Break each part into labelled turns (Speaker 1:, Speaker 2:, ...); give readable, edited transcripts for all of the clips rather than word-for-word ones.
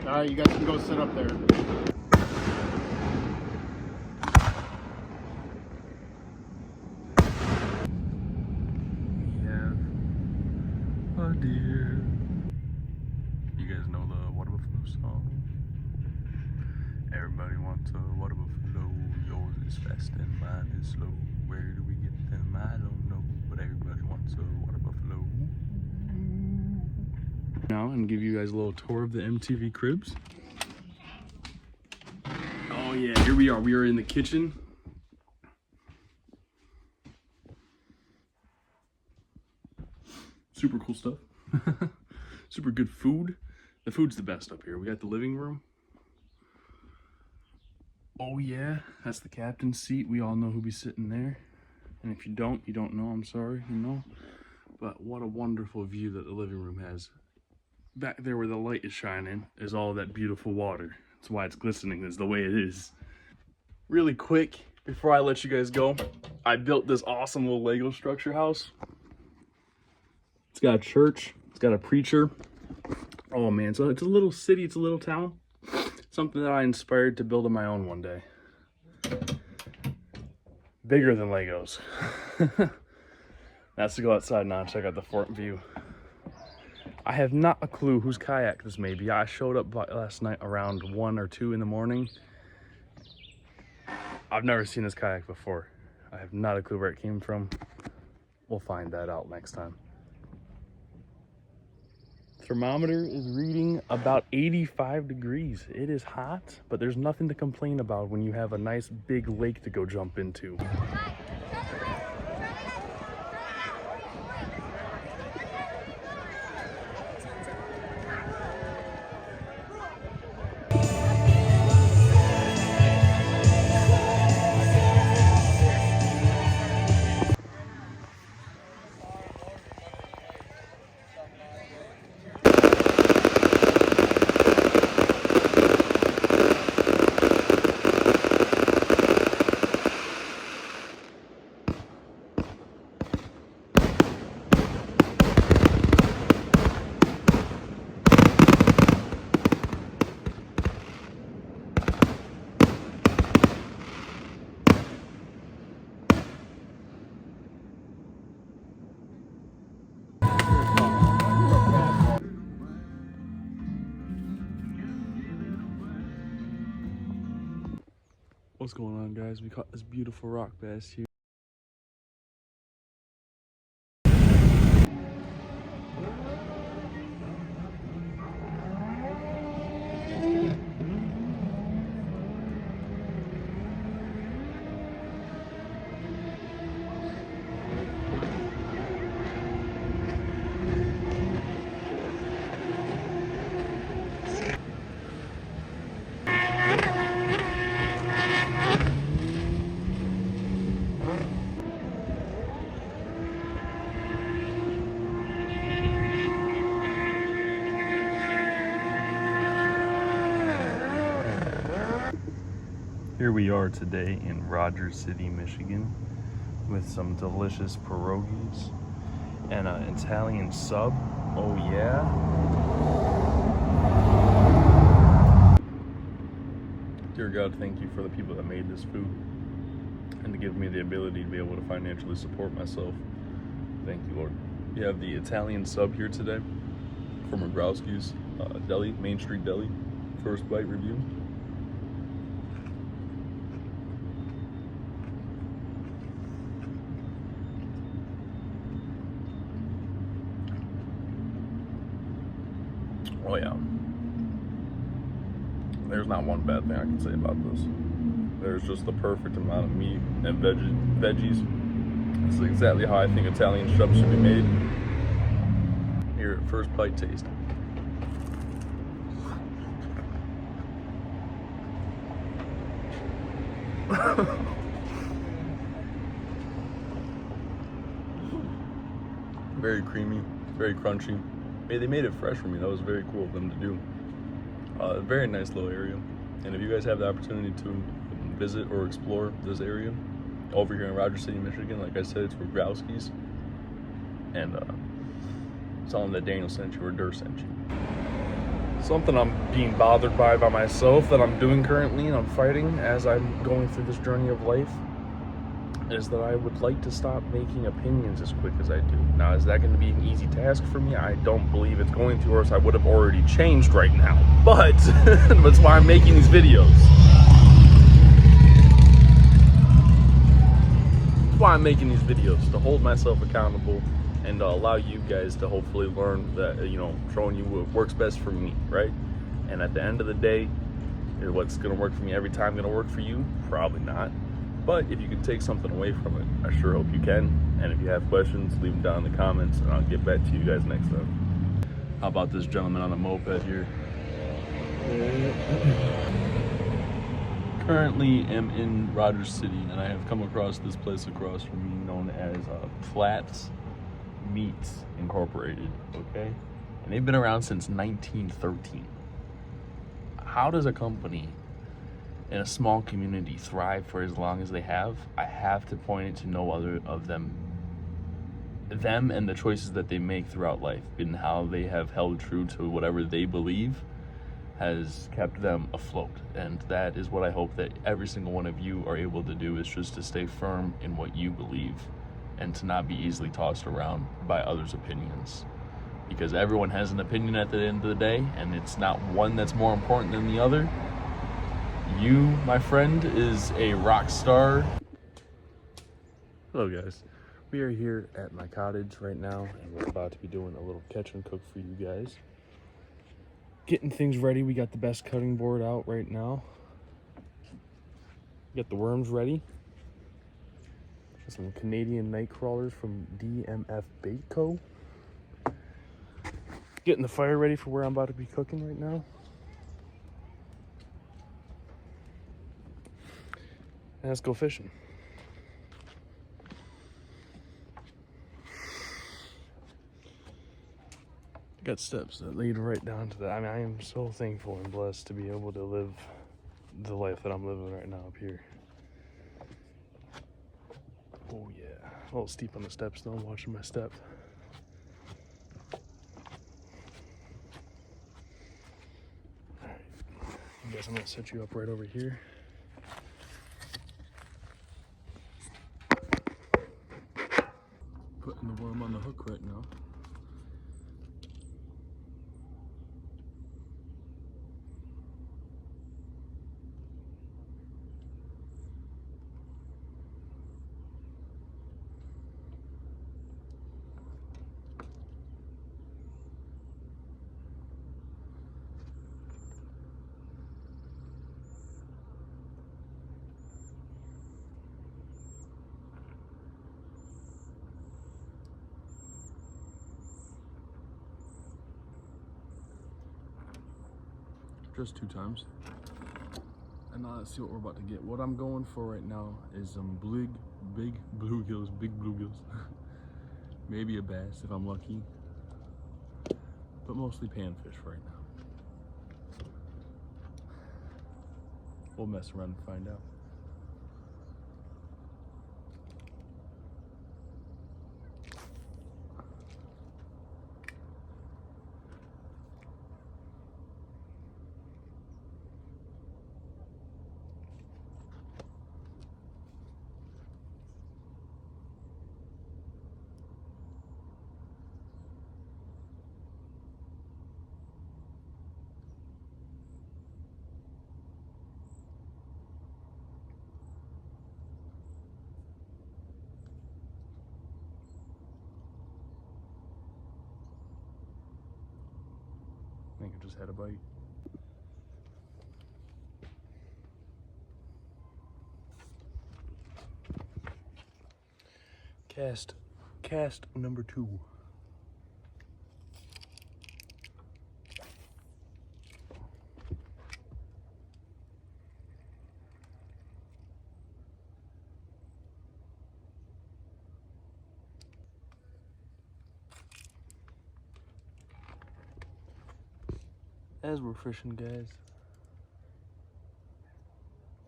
Speaker 1: Alright, you guys can go sit up there.
Speaker 2: We have a deer. You guys know the water buffalo song? Everybody wants a water buffalo. Yours is fast and mine is slow. Where do we get them? I don't know. But everybody wants a water buffalo. Now, and give you guys a little tour of the MTV cribs. Oh yeah, here we are. We are in the kitchen. Super cool stuff. Super good food. The food's the best up here. We got the living room. Oh yeah, that's the captain's seat. We all know who'll be sitting there. And if you don't know, I'm sorry, you know. But what a wonderful view that the living room has. Back there where the light is shining is all that beautiful water. That's why it's glistening, is the way it is. Really quick, before I let you guys go, I built this awesome little Lego structure house. It's got a church, it's got a preacher. Oh man, so it's a little city, it's a little town. Something that I inspired to build on my own one day. Bigger than Legos. That's to go outside now and check out the fort view. I have not a clue whose kayak this may be. I showed up last night around 1 or 2 in the morning. I've never seen this kayak before. I have not a clue where it came from. We'll find that out next time. Thermometer is reading about 85 degrees. It is hot, but there's nothing to complain about when you have a nice big lake to go jump into. What's going on, guys? We caught this beautiful rock bass here. Here we are today in Rogers City, Michigan, with some delicious pierogies and an Italian sub. Oh yeah. Dear God, thank you for the people that made this food and to give me the ability to be able to financially support myself. Thank you, Lord. We have the Italian sub here today from Growski's Deli, Main Street Deli. First bite review. Oh yeah, there's not one bad thing I can say about this. There's just the perfect amount of meat and veggies. This is exactly how I think Italian subs should be made. Here at first bite taste. Very creamy, very crunchy. They made it fresh for me. That was very cool of them to do. Very nice little area. And if you guys have the opportunity to visit or explore this area over here in Rogers City, Michigan, like I said, it's for Growski's. And tell them that Daniel sent you or Dur sent you. Something I'm being bothered by myself that I'm doing currently and I'm fighting as I'm going through this journey of life is that I would like to stop making opinions as quick as I do. Now, is that going to be an easy task for me? I don't believe it's going to, or else I would have already changed right now. But that's why I'm making these videos. That's why I'm making these videos, to hold myself accountable and allow you guys to hopefully learn that, you know, showing you what works best for me, right? And at the end of the day, is what's going to work for me every time going to work for you? Probably not. But if you can take something away from it, I sure hope you can. And if you have questions, leave them down in the comments, and I'll get back to you guys next time. How about this gentleman on a moped here? Currently am in Rogers City, and I have come across this place across from me known as Platt's Meats Incorporated, okay? And they've been around since 1913. How does a company in a small community thrive for as long as they have? I have to point it to no other of them and the choices that they make throughout life, and how they have held true to whatever they believe has kept them afloat. And that is what I hope that every single one of you are able to do, is just to stay firm in what you believe and to not be easily tossed around by others' opinions, because everyone has an opinion at the end of the day, and it's not one that's more important than the other. You, my friend, is a rock star. Hello guys, we are here at my cottage right now, and we're about to be doing a little catch and cook for you guys. Getting things ready. We got the best cutting board out right now. We got the worms ready. Got some Canadian night crawlers from DMF Bait Co. Getting the fire ready for where I'm about to be cooking right now. And let's go fishing. Got steps that lead right down to that. I mean, I am so thankful and blessed to be able to live the life that I'm living right now up here. Oh yeah, a little steep on the steps though. I'm watching my step. All right, I guess I'm gonna set you up right over here. Putting the worm on the hook right now. Just 2 times. And now let's see what we're about to get. What I'm going for right now is some big bluegills, maybe a bass if I'm lucky, but mostly panfish right now. We'll mess around and find out. I think I just had a bite. Cast number 2. As we're fishing, guys,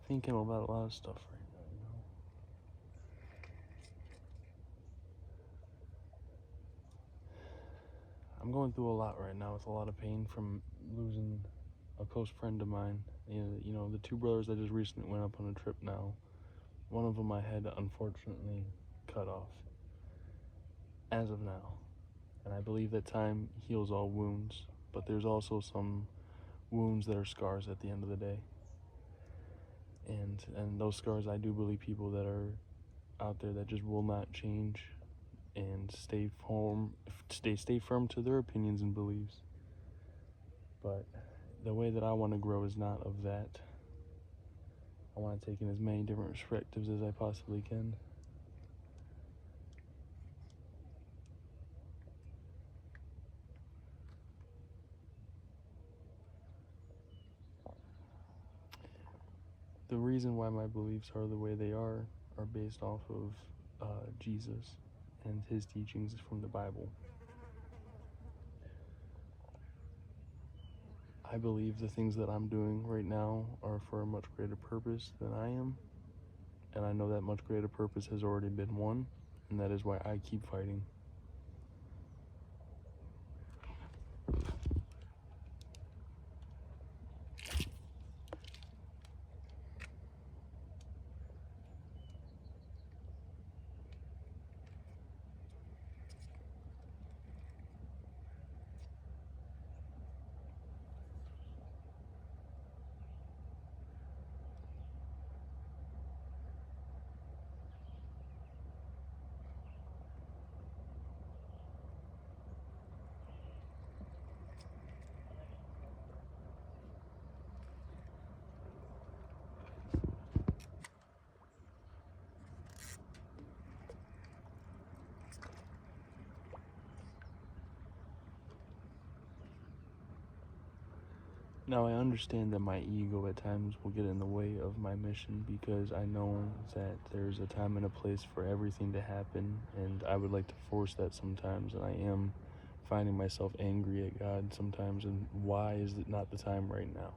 Speaker 2: thinking about a lot of stuff right now, you know? I'm going through a lot right now with a lot of pain from losing a close friend of mine. You know, the two brothers that just recently went up on a trip now. One of them I had to unfortunately cut off as of now. And I believe that time heals all wounds, but there's also some wounds that are scars at the end of the day. And those scars, I do believe people that are out there that just will not change and stay firm to their opinions and beliefs. But the way that I want to grow is not of that. I want to take in as many different perspectives as I possibly can. The reason why my beliefs are the way they are based off of Jesus and his teachings from the Bible. I believe the things that I'm doing right now are for a much greater purpose than I am. And I know that much greater purpose has already been won, and that is why I keep fighting. Now, I understand that my ego at times will get in the way of my mission because I know that there's a time and a place for everything to happen, and I would like to force that sometimes, and I am finding myself angry at God sometimes, and why is it not the time right now?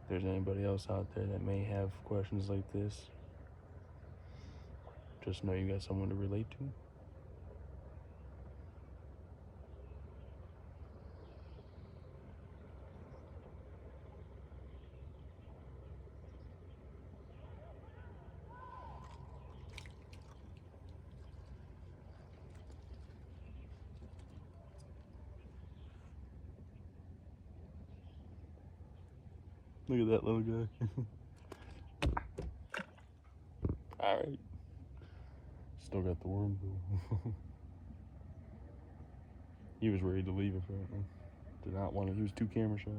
Speaker 2: If there's anybody else out there that may have questions like this, just know you got someone to relate to. Look at that little guy. Alright. Still got the worm though. He was ready to leave apparently. Did not want to, he was too camera shy.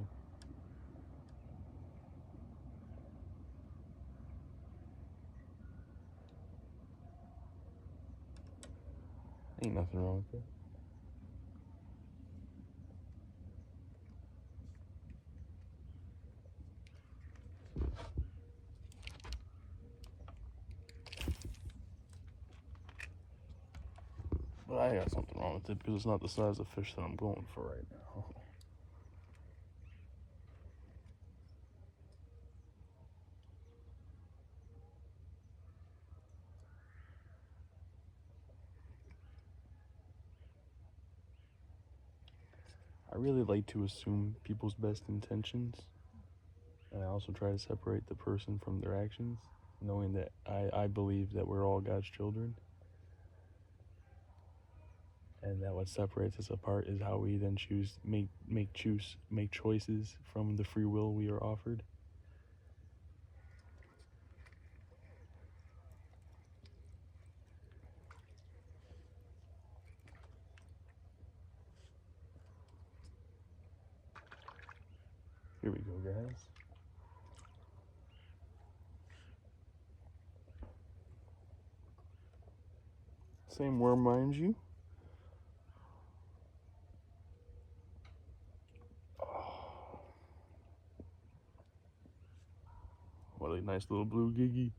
Speaker 2: Ain't nothing wrong with that. But I got something wrong with it because it's not the size of fish that I'm going for right now. I really like to assume people's best intentions, and I also try to separate the person from their actions, knowing that I believe that we're all God's children, and that what separates us apart is how we then make choices from the free will we are offered. Here we go, guys. Same worm, mind you. Oh, what a nice little blue giggy.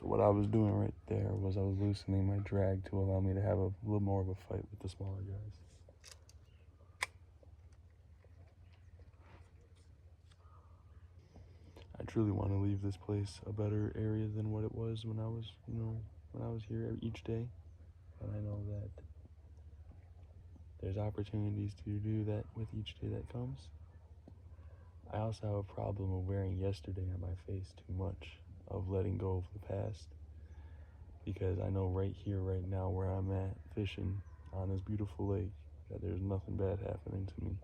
Speaker 2: what I was doing right there was I was loosening my drag to allow me to have a little more of a fight with the smaller guys. I truly want to leave this place a better area than what it was when I was, when I was here each day. And I know that there's opportunities to do that with each day that comes. I also have a problem of wearing yesterday on my face too much, of letting go of the past. Because I know right here, right now, where I'm at, fishing on this beautiful lake, that there's nothing bad happening to me.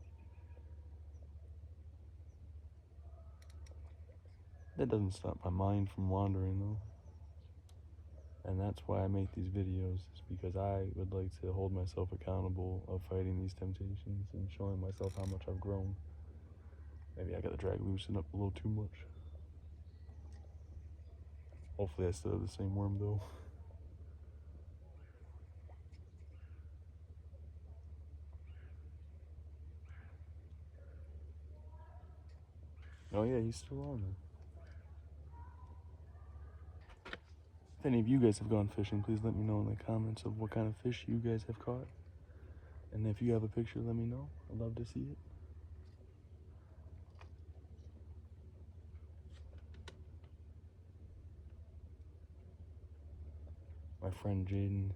Speaker 2: That doesn't stop my mind from wandering, though. And that's why I make these videos, is because I would like to hold myself accountable of fighting these temptations and showing myself how much I've grown. Maybe I got the drag loosened up a little too much. Hopefully I still have the same worm, though. Oh yeah, he's still on there. If any of you guys have gone fishing, please let me know in the comments of what kind of fish you guys have caught. And if you have a picture, let me know. I'd love to see it. My friend Jaden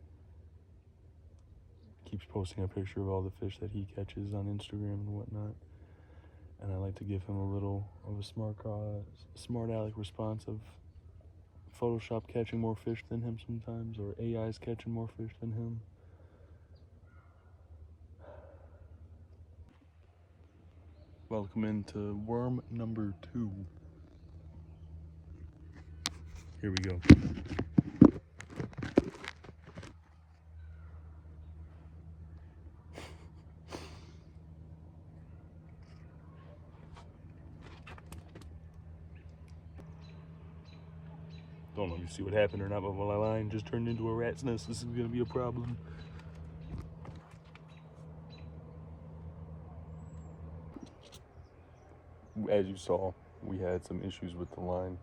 Speaker 2: keeps posting a picture of all the fish that he catches on Instagram and whatnot. And I like to give him a little of a smart aleck response of Photoshop catching more fish than him sometimes, or AI's catching more fish than him. Welcome into worm number 2. Here we go. Don't know if you see what happened or not, but my line just turned into a rat's nest. This is gonna be a problem. As you saw, we had some issues with the line,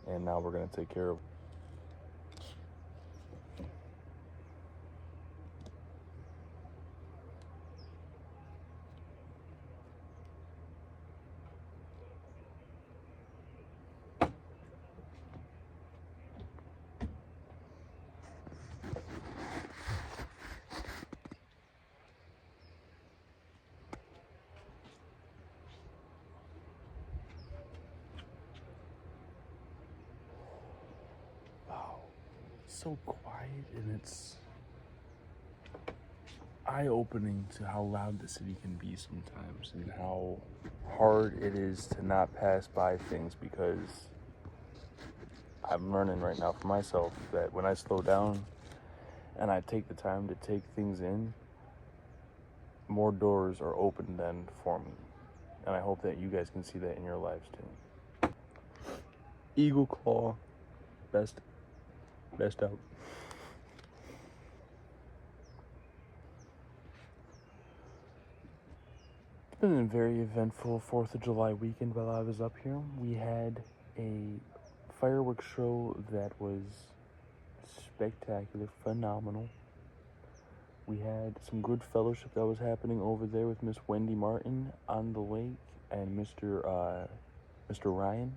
Speaker 2: and now we're gonna take care of it. So quiet, and it's eye-opening to how loud the city can be sometimes, and how hard it is to not pass by things, because I'm learning right now for myself that when I slow down and I take the time to take things in, more doors are open then for me. And I hope that you guys can see that in your lives too. Eagle claw, best out. It's been a very eventful 4th of July weekend while I was up here. We had a fireworks show that was spectacular, phenomenal. We had some good fellowship that was happening over there with Miss Wendy Martin on the lake, and Mr. Ryan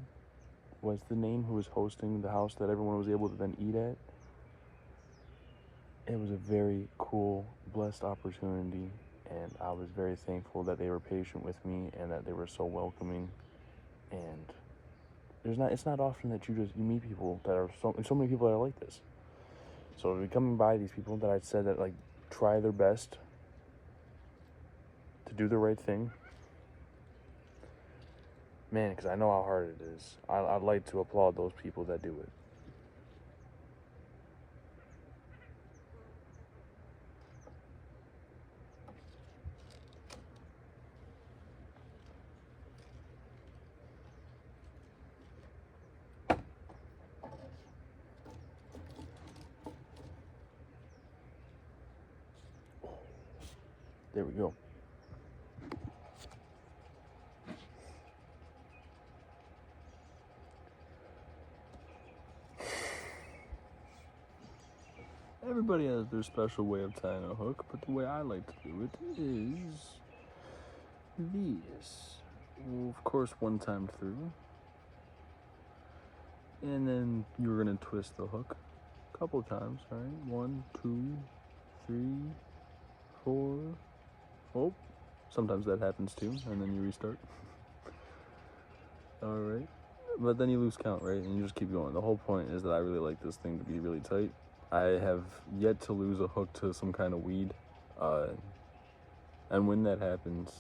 Speaker 2: was the name, who was hosting the house that everyone was able to then eat at. It was a very cool, blessed opportunity, and I was very thankful that they were patient with me and that they were so welcoming. And it's not often that you meet people that are so many people that are like this. So coming by these people that I said that try their best to do the right thing. Man, because I know how hard it is. I'd like to applaud those people that do it. There we go.
Speaker 1: Everybody has their special way of tying a hook, but the way I like to do it is this. Well, of course, one time through. And then you're gonna twist the hook a couple times, all right? 1, 2, 3, 4. Oh, sometimes that happens too, and then you restart. All right, but then you lose count, right? And you just keep going. The whole point is that I really like this thing to be really tight. I have yet to lose a hook to some kind of weed, and when that happens,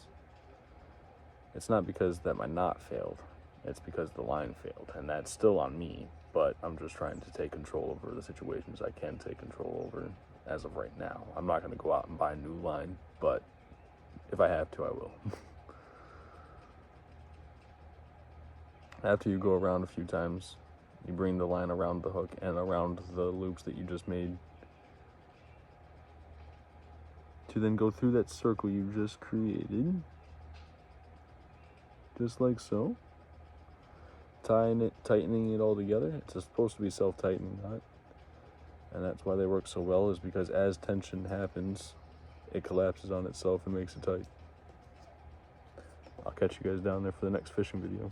Speaker 1: it's not because that my knot failed. It's because the line failed, and that's still on me, but I'm just trying to take control over the situations I can take control over as of right now. I'm not going to go out and buy a new line, but if I have to, I will. After you go around a few times, you bring the line around the hook and around the loops that you just made to then go through that circle you just created, just like so. Tightening it all together. It's supposed to be self-tightening knot, and that's why they work so well, is because as tension happens, it collapses on itself and makes it tight. I'll catch you guys down there for the next fishing video.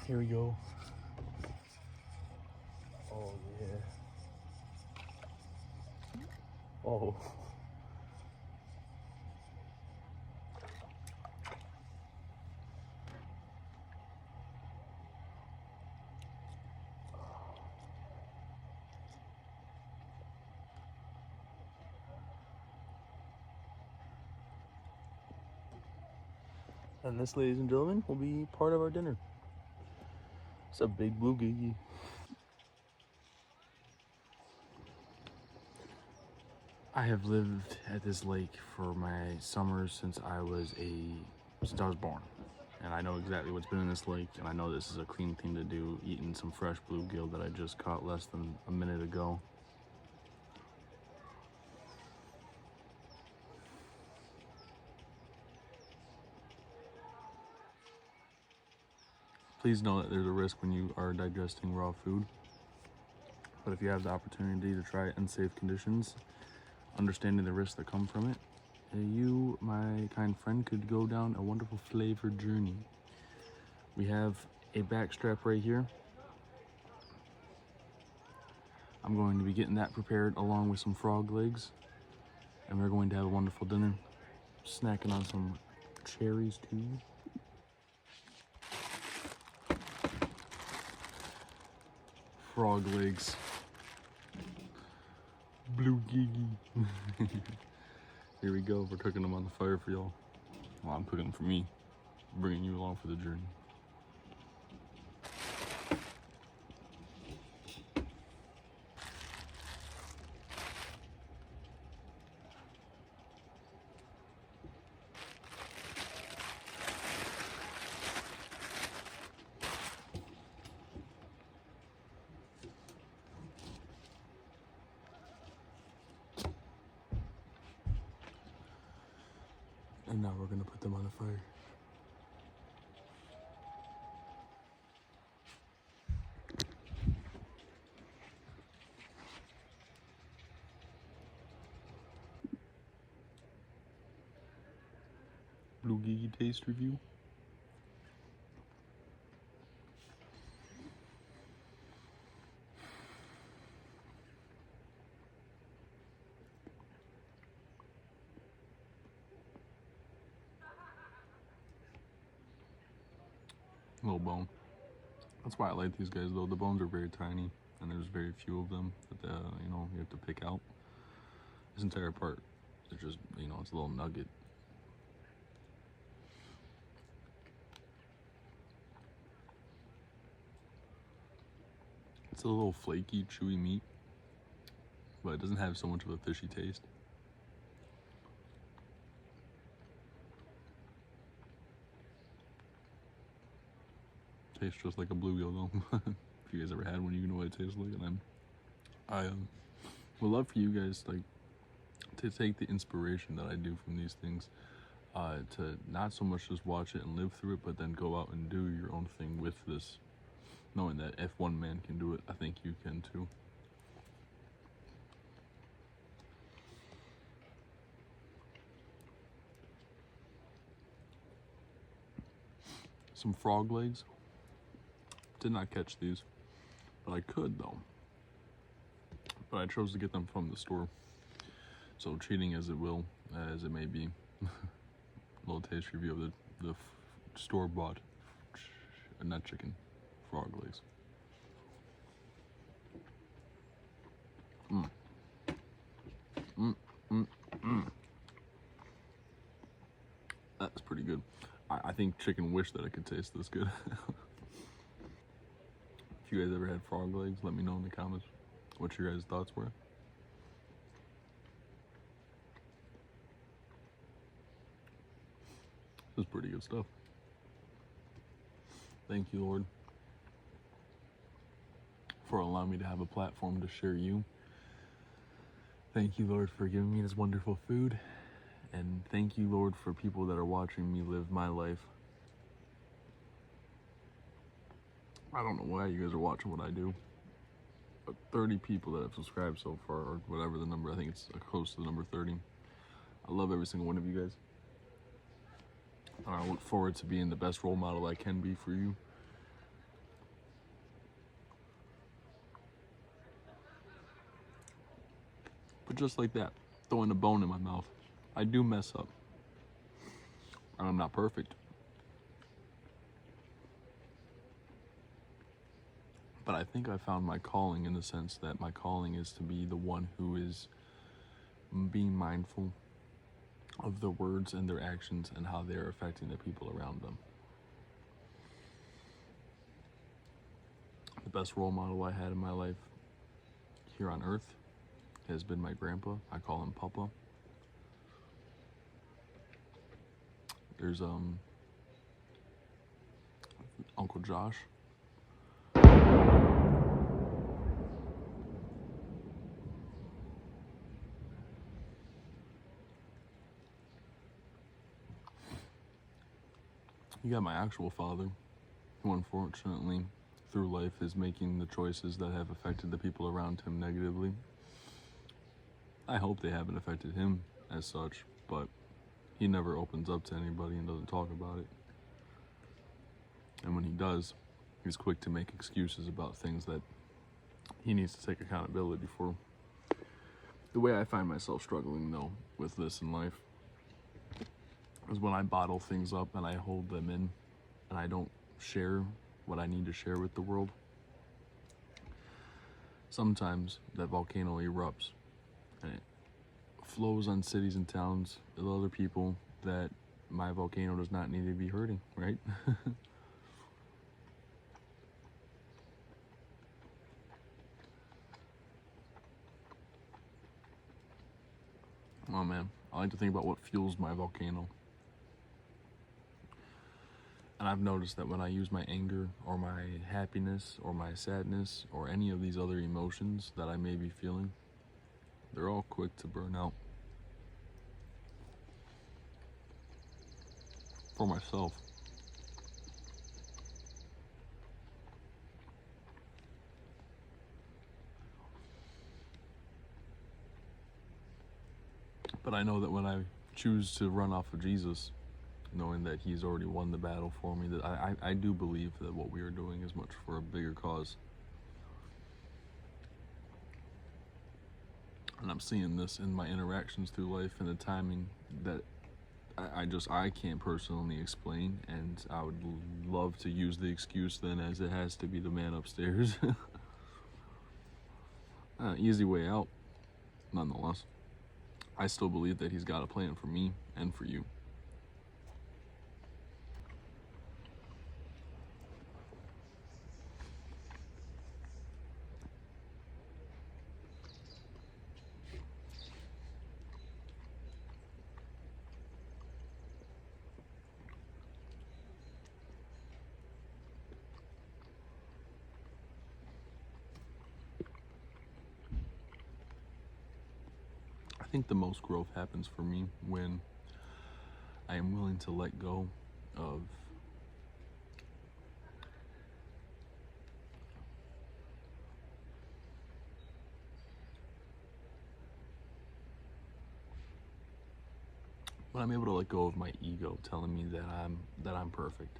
Speaker 1: Here we go. Oh yeah. Oh. And this, ladies and gentlemen, will be part of our dinner. It's a big blue gigi.
Speaker 2: I have lived at this lake for my summers since I was born. And I know exactly what's been in this lake, and I know this is a clean thing to do, eating some fresh bluegill that I just caught less than a minute ago. Please know that there's a risk when you are digesting raw food. But if you have the opportunity to try it in safe conditions, understanding the risks that come from it, you, my kind friend, could go down a wonderful flavored journey. We have a back strap right here. I'm going to be getting that prepared along with some frog legs, and we're going to have a wonderful dinner, snacking on some cherries too. Frog legs. Blue gigi. Here we go, we're cooking them on the fire for y'all. Well, I'm cooking them for me, bringing you along for the journey. And now we're gonna put them on the fire. Blue gigi taste review. Little bone. That's why I like these guys though. The bones are very tiny, and there's very few of them that you have to pick out. This entire part is just it's a little nugget. It's a little flaky, chewy meat, but it doesn't have so much of a fishy taste. tastes just like a bluegill though. If you guys ever had one, you know what it tastes like. And I would love for you guys like to take the inspiration that I do from these things, to not so much just watch it and live through it, but then go out and do your own thing with this, knowing that if one man can do it, I think you can too. Some frog legs. Did not catch these, but I could though. But I chose to get them from the store. So cheating as it may be, a little taste review of the store-bought, not chicken, frog legs. That's pretty good. I think chicken wished that I could taste this good. If you guys ever had frog legs, let me know in the comments what your guys' thoughts were. This is pretty good stuff. Thank you, Lord, for allowing me to have a platform to share you. Thank you, Lord, for giving me this wonderful food. And thank you, Lord, for people that are watching me live my life. I don't know why you guys are watching what I do, but 30 people that have subscribed so far, or whatever the number, I think it's close to the number 30. I love every single one of you guys. And I look forward to being the best role model I can be for you. But just like that, throwing a bone in my mouth, I do mess up. And I'm not perfect. But I think I found my calling, in the sense that my calling is to be the one who is being mindful of their words and their actions and how they're affecting the people around them. The best role model I had in my life here on earth has been my grandpa. I call him Papa. There's Uncle Josh. You got my actual father, who unfortunately through life is making the choices that have affected the people around him negatively. I hope they haven't affected him as such, but he never opens up to anybody and doesn't talk about it. And when he does, he's quick to make excuses about things that he needs to take accountability for. The way I find myself struggling, though, with this in life is when I bottle things up and I hold them in and I don't share what I need to share with the world. Sometimes that volcano erupts and it flows on cities and towns of other people that my volcano does not need to be hurting, right? Oh man, I like to think about what fuels my volcano. And I've noticed that when I use my anger or my happiness or my sadness or any of these other emotions that I may be feeling, they're all quick to burn out. For myself. But I know that when I choose to run off of Jesus, knowing that he's already won the battle for me, that I do believe that what we are doing is much for a bigger cause. And I'm seeing this in my interactions through life and the timing that I can't personally explain, and I would love to use the excuse then as it has to be the man upstairs. Easy way out, nonetheless. I still believe that he's got a plan for me and for you. think the most growth happens for me when I am willing to let go of when I'm able to let go of my ego telling me that I'm perfect.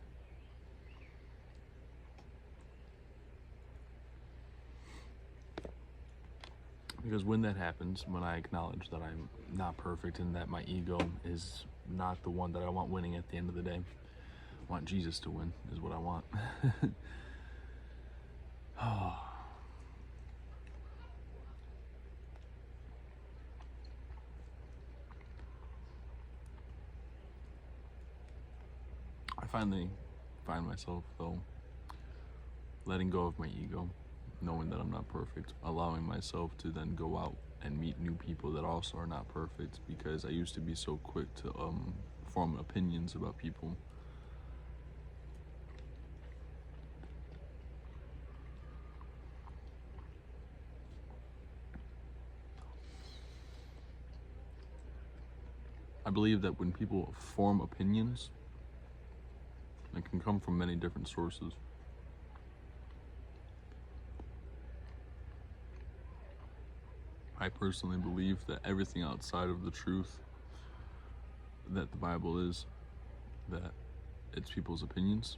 Speaker 2: Because when that happens, when I acknowledge that I'm not perfect and that my ego is not the one that I want winning at the end of the day, I want Jesus to win, is what I want. I finally find myself, though, letting go of my ego, knowing that I'm not perfect, allowing myself to then go out and meet new people that also are not perfect, because I used to be so quick to form opinions about people. I believe that when people form opinions, it can come from many different sources. I personally believe that everything outside of the truth that the Bible is, that it's people's opinions.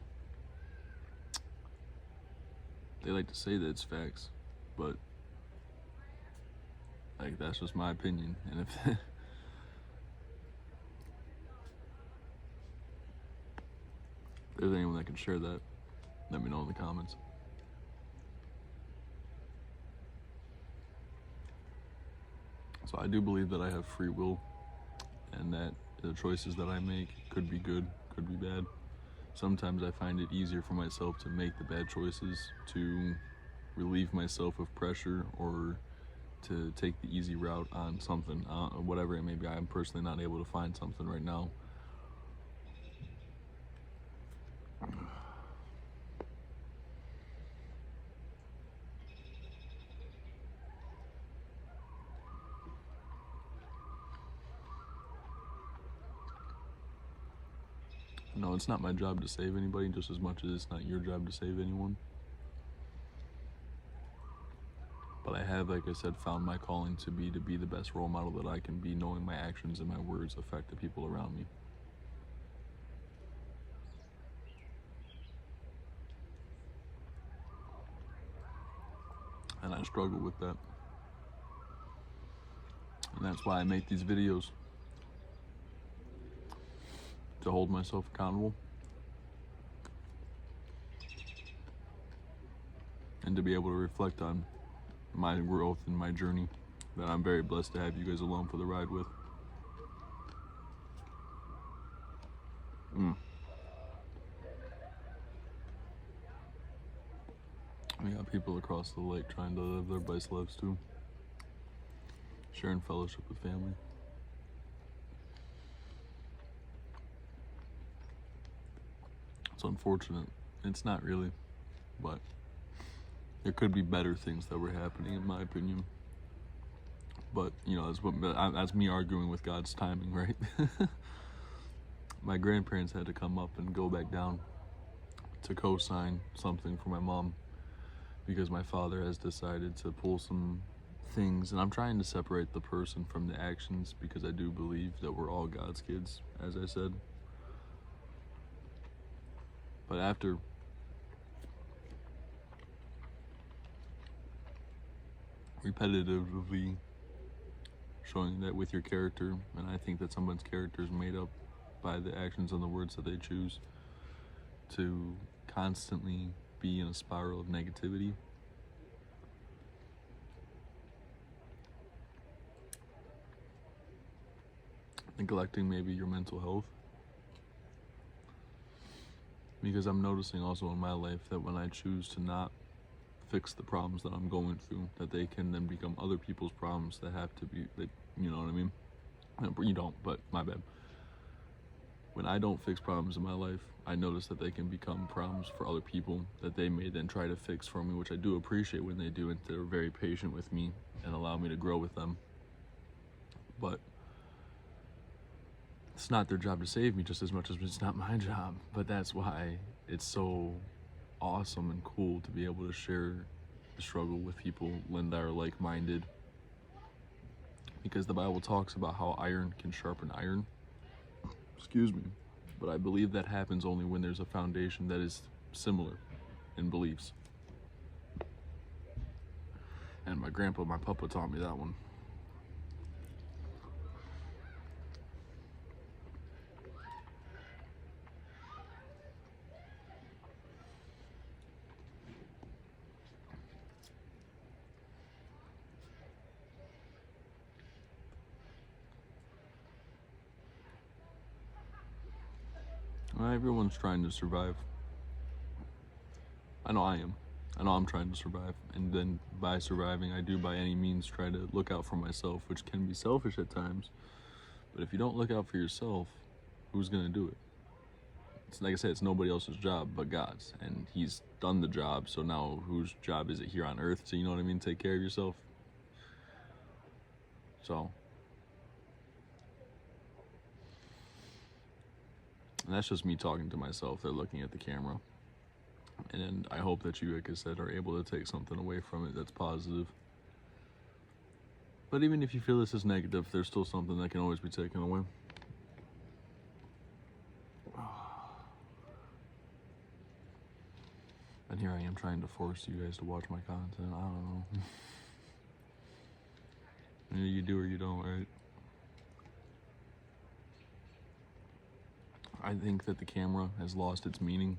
Speaker 2: They like to say that it's facts, but like that's just my opinion. And if there's anyone that can share that, let me know in the comments. So I do believe that I have free will, and that the choices that I make could be good, could be bad. Sometimes I find it easier for myself to make the bad choices to relieve myself of pressure, or to take the easy route on something, whatever it may be. I'm personally not able to find something right now. No, it's not my job to save anybody, just as much as it's not your job to save anyone. But I have, like I said, found my calling to be the best role model that I can be, knowing my actions and my words affect the people around me. And I struggle with that. And that's why I make these videos, to hold myself accountable and to be able to reflect on my growth and my journey that I'm very blessed to have you guys along for the ride with. We got people across the lake trying to live their best lives too, sharing fellowship with family. It's unfortunate. It's not really, but there could be better things that were happening, in my opinion. But you know, that's me arguing with God's timing, right? My grandparents had to come up and go back down to co-sign something for my mom, because my father has decided to pull some things, and I'm trying to separate the person from the actions, because I do believe that we're all God's kids, as I said. But after repetitively showing that with your character, and I think that someone's character is made up by the actions and the words that they choose, to constantly be in a spiral of negativity, neglecting maybe your mental health. Because I'm noticing also in my life that when I choose to not fix the problems that I'm going through, that they can then become other people's problems that have to be, that, you know what I mean? You don't, but my bad. When I don't fix problems in my life, I notice that they can become problems for other people that they may then try to fix for me, which I do appreciate when they do, and they're very patient with me and allow me to grow with them. but it's not their job to save me just as much as it's not my job. But that's why it's so awesome and cool to be able to share the struggle with people that are like-minded, because the Bible talks about how iron can sharpen iron. Excuse me. But I believe that happens only when there's a foundation that is similar in beliefs. And my papa taught me that one. Everyone's trying to survive. I know I am. I know I'm trying to survive. And then by surviving, I do by any means try to look out for myself, which can be selfish at times. But if you don't look out for yourself, who's going to do it? It's like I said, it's nobody else's job but God's. And he's done the job, so now whose job is it here on earth to, you know what I mean, take care of yourself? So, and that's just me talking to myself. They're looking at the camera. And I hope that you, like I said, are able to take something away from it that's positive. But even if you feel this is negative, there's still something that can always be taken away. And here I am trying to force you guys to watch my content. I don't know. Either you do or you don't, right? I think that the camera has lost its meaning.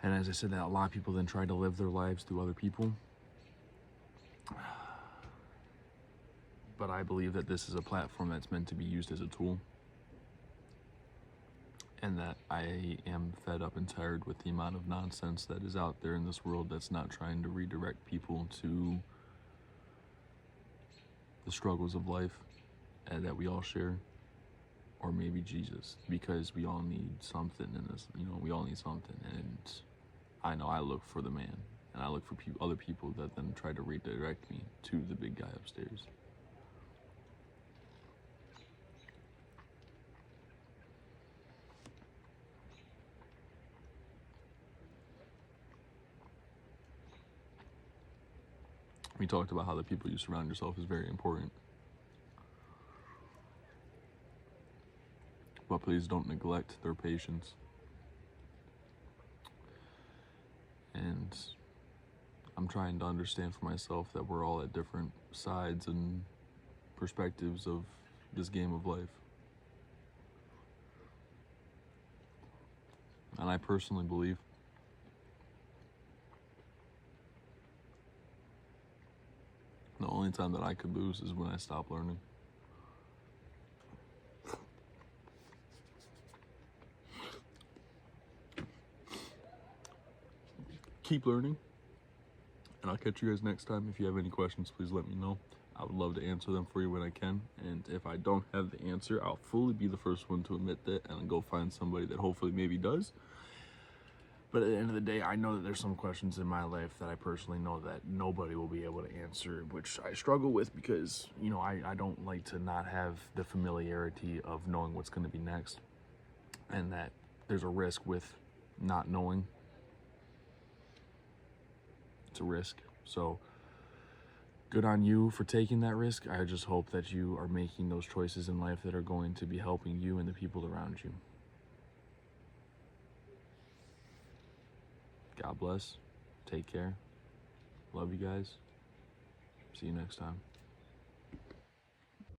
Speaker 2: And as I said, that a lot of people then try to live their lives through other people. But I believe that this is a platform that's meant to be used as a tool. And that I am fed up and tired with the amount of nonsense that is out there in this world that's not trying to redirect people to the struggles of life that we all share. Or maybe Jesus, because we all need something in this, we all need something. And I know I look for the man, and I look for other people that then try to redirect me to the big guy upstairs. We talked about how the people you surround yourself is very important. But please don't neglect their patience. And I'm trying to understand for myself that we're all at different sides and perspectives of this game of life. And I personally believe the only time that I could lose is when I stop learning. Keep learning, and I'll catch you guys next time. If you have any questions, please let me know. I would love to answer them for you when I can, and if I don't have the answer, I'll fully be the first one to admit that and go find somebody that hopefully maybe does. But at the end of the day, I know that there's some questions in my life that I personally know that nobody will be able to answer, which I struggle with because, I don't like to not have the familiarity of knowing what's going to be next, and that there's a risk with not knowing. It's a risk. So good on you for taking that risk. I just hope that you are making those choices in life that are going to be helping you and the people around you. God bless. Take care. Love you guys. See you next time.